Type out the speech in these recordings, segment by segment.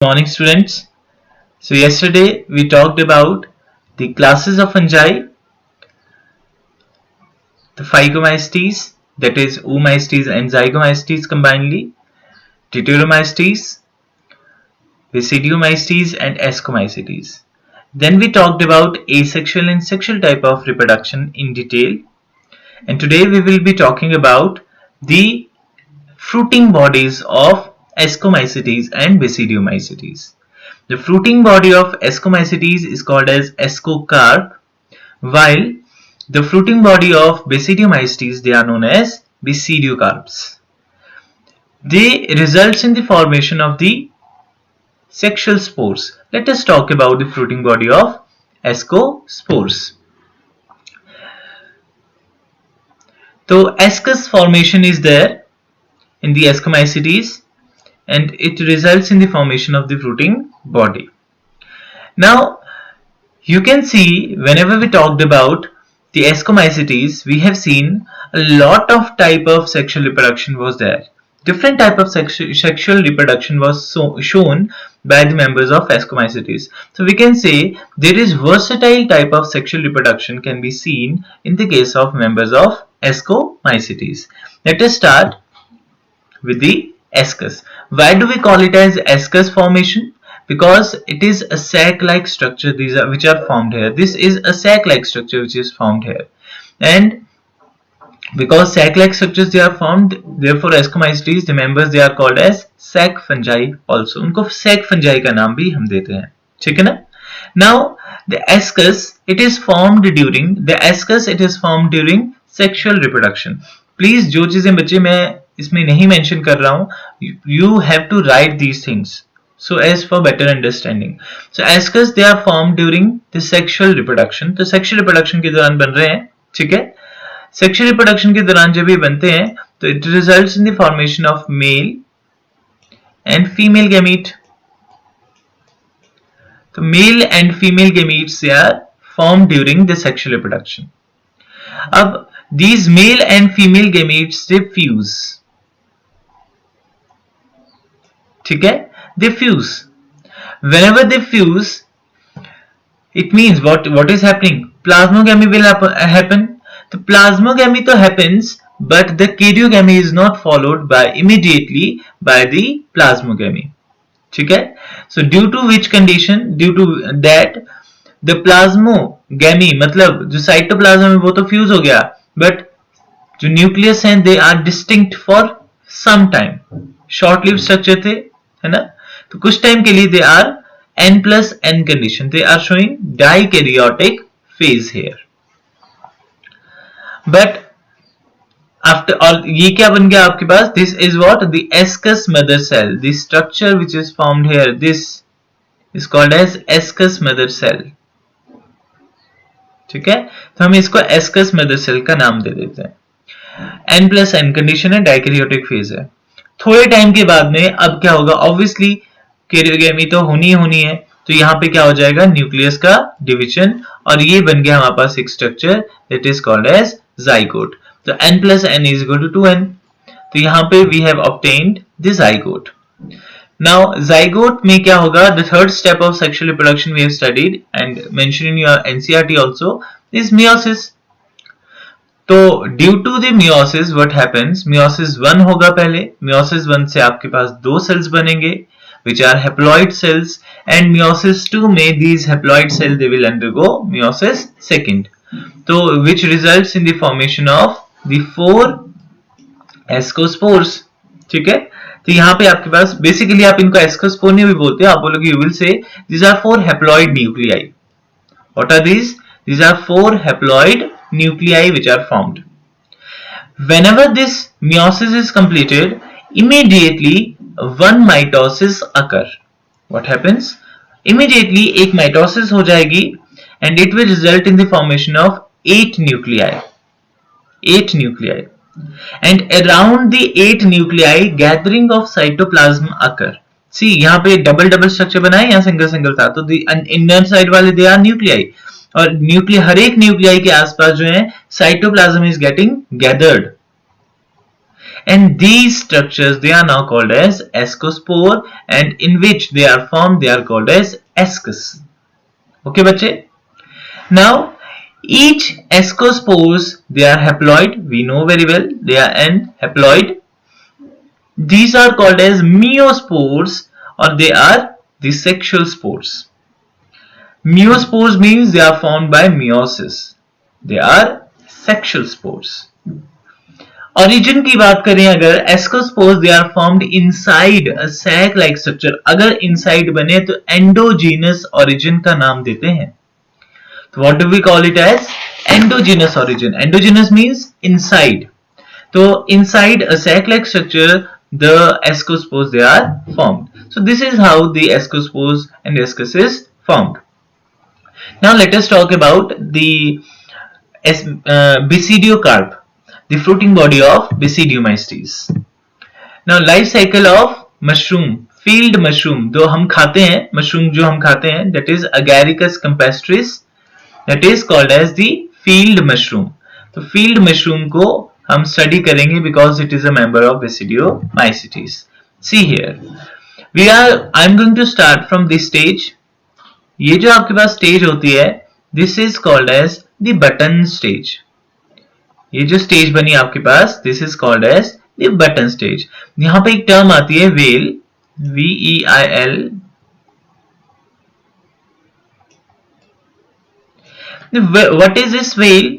Morning, students. So yesterday we talked about the classes of fungi, the Phycomycetes, that is Oomycetes and Zygomycetes combinedly, Deuteromycetes, Basidiomycetes and Ascomycetes. Then we talked about asexual and sexual type of reproduction in detail, and today we will be talking about the fruiting bodies of Ascomycetes and Basidiomycetes. The fruiting body of Ascomycetes is called as ascocarp, while the fruiting body of Basidiomycetes, they are known as basidiocarps. They results in the formation of the sexual spores. Let us talk about the fruiting body of ascospores. So ascus formation is there in the Ascomycetes, and it results in the formation of the fruiting body. Now you can see whenever we talked about the Ascomycetes, we have seen a lot of type of sexual reproduction was there. Different type of sexual reproduction was shown by the members of Ascomycetes. So we can say there is versatile type of sexual reproduction can be seen in the case of members of Ascomycetes. Let us start with the ascus. Why do we call it as ascus formation? Because it is a sac-like structure which are formed here. This is a sac-like structure which is formed here, and because sac-like structures they are formed, therefore Ascomycetes the members they are called as sac fungi also. उनको sac fungi का नाम भी हम देते हैं, ठीक है ना? Now the ascus it is formed during sexual reproduction. Please जो चीजें बच्चे मैं इसमें नहीं मेंशन कर रहा हूँ, you have to write these things so as for better understanding. So ascus they are formed during the sexual reproduction. तो sexual reproduction के दौरान बन रहे हैं, ठीक है? Sexual reproduction के दौरान जब ये बनते हैं तो it results in the formation of male and female gamete. तो male and female gametes they are formed during the sexual reproduction. अब these male and female gametes they fuse, ठीक है? They fuse. Whenever they fuse, it means what is happening? Plasmogamy will happen. The plasmogamy तो happens, but the karyogamy is not followed by immediately by the plasmogamy. ठीक है? So due to which condition? Due to that the plasmogamy मतलब जो cytoplasm है वो तो fuse हो गया, but जो न्यूक्लियस हैं they are distinct for some time. Short lived structure थे, है ना? तो कुछ टाइम के लिए they are n+n condition. They are showing dikaryotic phase here. But after all ये क्या बन गया आपके पास? This is what the ascus mother cell. The structure which is formed here, this is called as ascus mother cell. ठीक है? तो हम इसको ascus mother cell का नाम दे देते हैं. n+n कंडीशन है, डाइकैरियोटिक फेज है. थोड़े टाइम के बाद में अब क्या होगा? ऑब्वियसली कैरियोगेमी तो होनी है, तो यहाँ पे क्या हो जाएगा? न्यूक्लियस का डिवीजन, और ये बन गया हमारे पास एक structure that is called as zygote. तो n+n is equal to 2n. तो यहाँ पे we have obtained the zygote. Now zygote में क्या होगा? The third step of sexual reproduction we have studied and mentioned in your NCERT also is meiosis. तो due to the meiosis what happens? meiosis 1 होगा पहले. meiosis 1 से आपके पास दो sales बनेंगे which are haploid cells, and meiosis 2 में these haploid cells they will undergo meiosis second. तो which results in the formation of the 4 ascospores. ठीक है? तो यहाँ पे आपके पास बेसिकली आप इनको ascospore नहीं भी बोलते, आप बोलोगे you will say these are 4 haploid nuclei. What are these? These are 4 haploid nuclei which are formed. Whenever this meiosis is completed, immediately one mitosis occur. What happens? Immediately एक mitosis हो जाएगी and it will result in the formation of 8 nuclei. 8 nuclei. And around the 8 nuclei, gathering of cytoplasm occur. See यहाँ पे double structure बना है, यहाँ single था, तो the inner side वाले they are nuclei. और न्यूक्लिया हर एक न्यूक्लियाई के आसपास जो है cytoplasm is getting gathered, and these structures they are now called as ascospore, and in which they are formed they are called as ascus. Okay बच्चे, now each ascospores they are haploid, we know very well they are n haploid. These are called as meiospores, or they are the sexual spores. Meiospores means they are formed by meiosis, they are sexual spores. Origin की बात करें अगर, ascospores they are formed inside a sac like structure. अगर inside बने तो endogenous origin का नाम देते हैं. तो what do we call it as? Endogenous origin. Endogenous means inside. तो inside a sac like structure the ascospores they are formed. So this is how the ascospores and ascus is formed. Now let us talk about the basidiocarp, the fruiting body of Basidiomycetes. Now life cycle of mushroom, field mushroom जो हम खाते हैं, mushroom जो हम खाते हैं, that is Agaricus campestris, that is called as the field mushroom. तो field mushroom को हम study करेंगे because it is a member of Basidiomycetes. See here, I am going to start from this stage. ये जो आपके पास stage होती है, this is called as the button stage. ये जो स्टेज बनी आपके पास, this is called as the button stage. यहाँ पे एक टर्म आती है veil, V-E-I-L. What is this veil?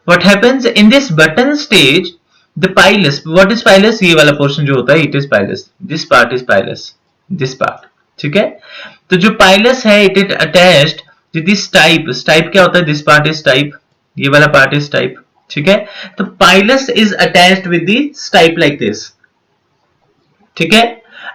What happens in this button stage? The pilus. What is pilus? ये वाला पोर्शन जो होता है, it is pilus. This part is pilus. This part. ठीक है? तो जो pilus है, it is attached to this stipe. Stipe क्या होता है? This part is stipe. ये वाला part is stipe. ठीक है? तो pilus is attached with the stipe like this. ठीक है?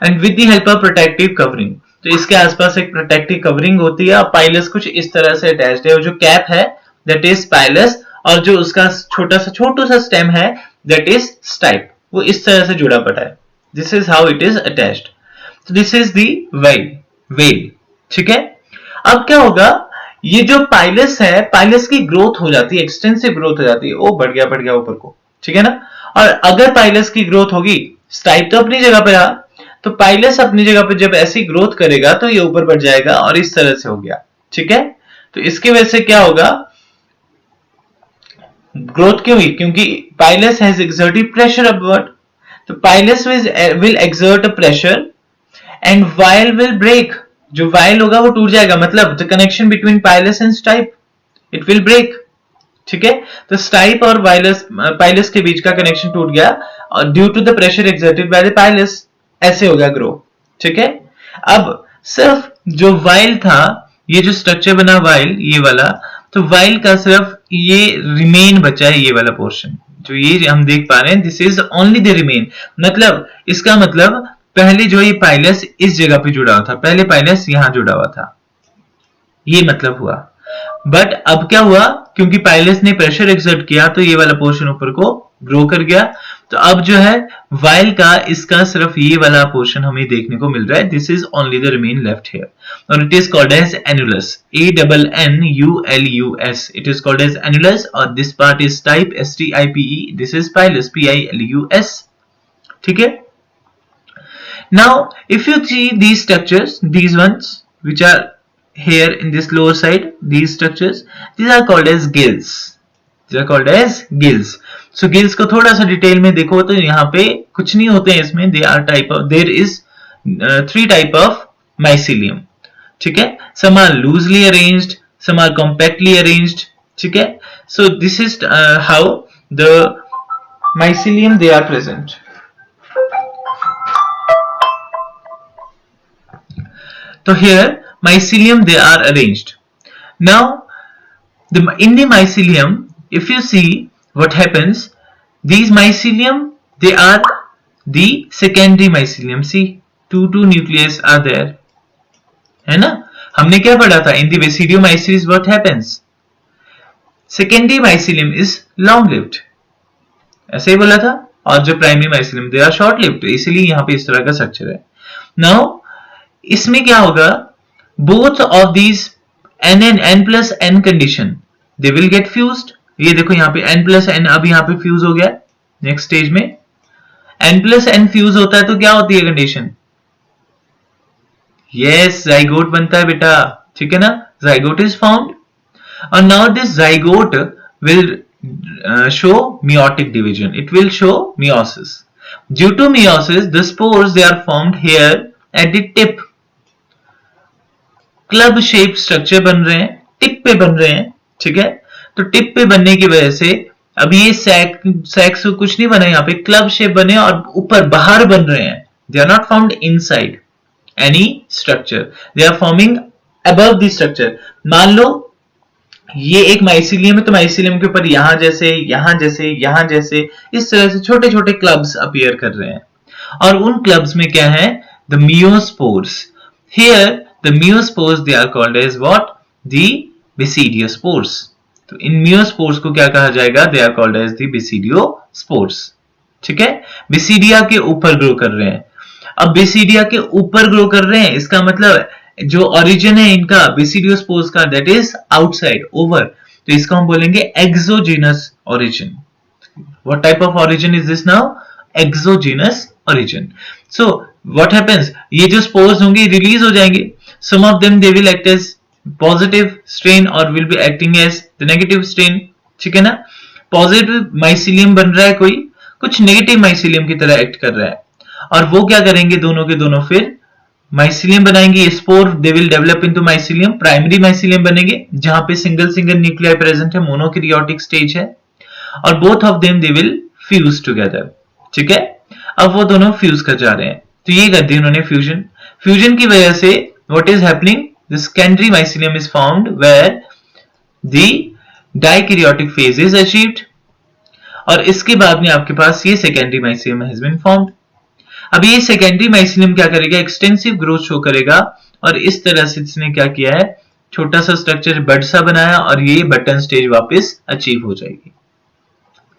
And with the help of protective covering. तो इसके आसपास एक protective covering होती है और pilus कुछ इस तरह से attached है. और जो cap है, that is pilus, और जो उसका छोटा सा stem है, that is stipe. वो इस तरह से जुड़ा पड़ा है. This is how it is attached. So this is the veil. ठीक है? अब क्या होगा, ये जो पाइलस है, पाइलस की ग्रोथ हो जाती है, एक्सटेंसिव ग्रोथ हो जाती है. ओ बढ़ गया ऊपर को. ठीक है ना? और अगर पाइलस की ग्रोथ होगी, स्टाइप तो अपनी जगह पे रहा, तो पाइलस अपनी जगह पे जब ऐसी ग्रोथ करेगा तो ये ऊपर बढ़ जाएगा और इस तरह से हो गया. ठीक है? तो इसकी वजह से क्या होगा, ग्रोथ क्यों हुई? क्योंकि pilus has exerted pressure upward. तो pilus will exert a pressure and veil will break. जो वाइल होगा वो टूट जाएगा, मतलब the connection between pilus and stipe, it will break. ठीक है? तो स्टाइप और पाइलस के बीच का कनेक्शन टूट गया और due to the pressure exerted by the pilus, ऐसे हो गया ग्रो. ठीक है? अब सिर्फ जो वाइल था, ये जो स्ट्रक्चर बना वाइल, ये वाला, तो वाइल का सिर्फ ये रिमेन बचा है, ये वाला पोर्शन जो ये हम देख पा रहे हैं, this is only the remain. मतलब इसका मतलब पहले जो ये पाइलस इस जगह पे जुड़ा हुआ था, पहले पाइलस यहां जुड़ा हुआ था, ये मतलब हुआ. बट अब क्या हुआ, क्योंकि पाइलस ने प्रेशर एक्सर्ट किया तो ये वाला पोर्शन ऊपर को ग्रो कर गया. तो अब जो है वाइल का, इसका सिर्फ ये वाला पोर्शन हमें देखने को मिल रहा है. This is only the remain left here और it is called as annulus, ANNULUS. It is called as annulus और this part is stipe, STIPE. This is pilus, PILUS. ठीक है? Now, if you see these structures, these ones which are here in this lower side, these structures, these are called as gills. These are called as gills. So gills को थोड़ा सा detail में देखो तो यहाँ पे कुछ नहीं होते हैं इसमें. There is 3 type of mycelium. ठीक है? Some are loosely arranged, some are compactly arranged. ठीक है? So this is how the mycelium they are present. So here mycelium they are arranged. Now in the mycelium, if you see what happens, these mycelium they are the secondary mycelium. See, two nucleus are there, है ना? हमने क्या पढ़ा था in the Basidiomycetes? What happens? Secondary mycelium is long lived, ऐसे ही बोला था. और जो primary mycelium they are short lived. इसीलिए यहाँ पे इस तरह का स्ट्रक्चर है. Now इसमें क्या होगा, both of these n plus n condition they will get fused. ये देखो यहाँ पे n plus n अब यहाँ पे फ्यूज हो गया नेक्स्ट स्टेज में. N प्लस N फ्यूज होता है तो क्या होती है कंडीशन? यस, जाइगोट बनता है बेटा, ठीक है ना, जाइगोट इज फाउंड. और now this zygote will show meiotic division, it will show meiosis. Due to meiosis, the spores they are formed here at the tip. Club shape structure बन रहे हैं, टिप पे बन रहे हैं, ठीक है. तो टिप पे बनने की वजह से अब ये सैक्स कुछ नहीं बना, यहाँ पे क्लब शेप बने और ऊपर बाहर बन रहे हैं. They are not found inside any structure, they are forming above the structure. मान लो ये एक माइसिलियम है, तो माइसिलियम के ऊपर यहां जैसे यहां जैसे यहां जैसे इस तरह से छोटे छोटे क्लब्स अपीयर कर रहे हैं. और उन क्लब्स में क्या है? The miospores. Here the meiospores they are called as what? The basidiospores. तो इन मियोस्पोर्स को क्या कहा जाएगा? They are called as the basidiospores. ठीक है, बेसिडिया के ऊपर ग्रो कर रहे हैं. अब बेसिडिया के ऊपर ग्रो कर रहे हैं, इसका मतलब जो ओरिजिन है इनका बेसिडियोस्पोर्स का, दैट इज आउटसाइड, ओवर. तो इसको हम बोलेंगे exogenous origin. What type of origin is this now? Exogenous origin. So what happens? ये जो spores होंगे रिलीज हो जाएंगे. Some of them they will act as positive strain or will be acting as the negative strain. ठीक है ना? Positive mycelium बन रहा है कोई, कुछ नेगेटिव माइसिलियम की तरह एक्ट कर रहा है. और वो क्या करेंगे? दोनों के दोनों फिर माइसिलियम बनाएंगे. ये spore they will develop into mycelium. Primary mycelium बनेंगे जहां पे सिंगल सिंगल न्यूक्लियाई प्रेजेंट है, मोनोकैरियोटिक स्टेज है. और both of them they will fuse together. ठीक है, अब वो दोनों फ्यूज कर जा रहे हैं. तो ये कर दी उन्होंने फ्यूजन. फ्यूजन की वजह से what is happening? The secondary mycelium is found where the dikaryotic phase is achieved. और इसके बाद में आपके पास ये secondary mycelium has been formed. अब ये सेकेंडरी माइसिलियम क्या करेगा? एक्सटेंसिव ग्रोथ शो करेगा. और इस तरह से इसने क्या किया है? छोटा सा स्ट्रक्चर बड सा बनाया और ये बटन स्टेज वापस अचीव हो जाएगी.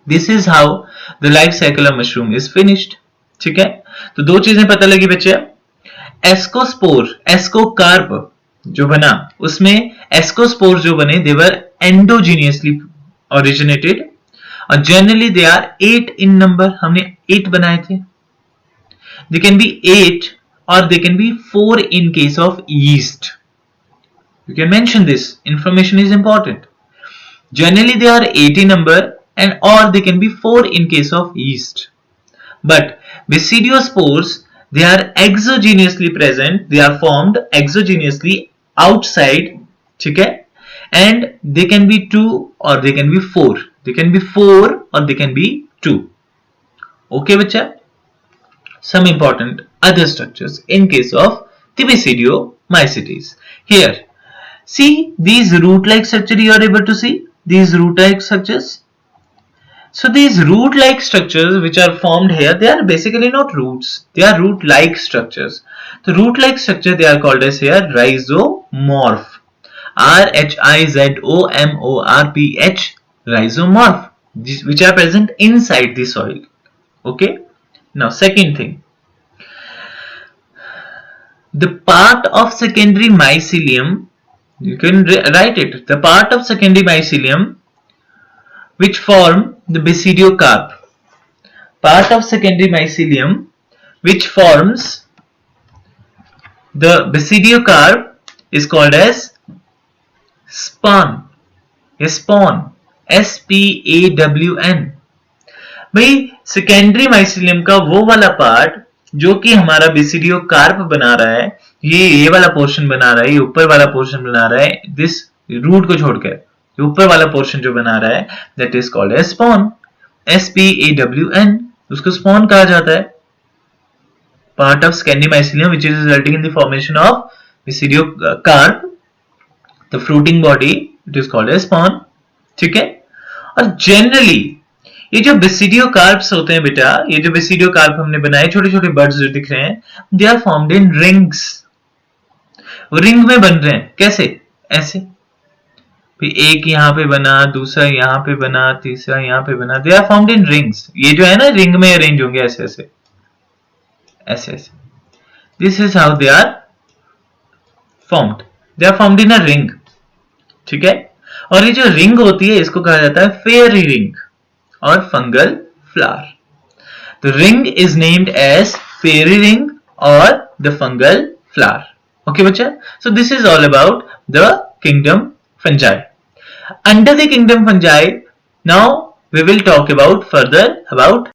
This is how the life cycle of mushroom is finished. ठीक है, तो दो चीजें पता लगी बच्चे. एस्कोस्पोर, एस्कोकार्प जो बना, उसमें एस्कोस्पोर जो बने दे वर एंडोजीनियसली ओरिजिनेटेड. और generally they are 8 in number. हमने 8 बनाए थे. दे कैन बी 8 और they can be 4 in case of yeast. You can mention this, information is important. Generally they are 8 in number and or they can be 4 in case of yeast. But basidiospores, they are exogenously present, they are formed exogenously outside, ठीक है, and they can be 2 or they can be 4. They can be 4 or they can be 2. Okay बच्चा? Some important other structures in case of the basidiomycetes. Here, see these root-like structure you are able to see, these root-like structures. So these root-like structures which are formed here, they are basically not roots, they are root-like structures. The root-like structure they are called as here rhizomorph. R-H-I-Z-O-M-O-R-P-H, rhizomorph, which are present inside the soil. Okay. Now second thing, the part of secondary mycelium, you can write it, the part of secondary mycelium which form the basidiocarp. Part of secondary mycelium which forms the basidiocarp is called as spawn. Yes, spawn. S-P-A-W-N. भाई secondary mycelium का वो वाला part जो कि हमारा basidiocarp बना रहा है, ये वाला पोर्शन बना रहा है, ये ऊपर वाला पोर्शन बना रहा है, दिस रूट को छोड़कर ऊपर वाला पोर्शन जो बना रहा है, that is called as spawn. S-P-A-W-N, उसको स्पॉन कहा जाता है. Part of secondary mycelium which is resulting in the formation of basidiocarp, the fruiting body, it is called as spawn. ठीक है. और जनरली ये जो basidiocarps होते हैं बेटा, ये जो basidiocarp हमने बनाए, छोटे छोटे बर्ड्स जो दिख रहे हैं, they are formed in rings. Ring में बन रहे हैं. कैसे? ऐसे. एक यहाँ पे बना, दूसरा यहाँ पे बना, तीसरा यहाँ पे बना. They are formed in rings. ये जो है ना रिंग में अरेंज होंगे ऐसे ऐसे ऐसे ऐसे. This is how they are formed. They are formed in a ring. ठीक है. और ये जो रिंग होती है इसको कहा जाता है फेयरी रिंग और fungal flower. The ring is named as fairy ring or the fungal flower. Okay, bacha? So this is all about the kingdom fungi. Under the kingdom fungi, now we will talk about further about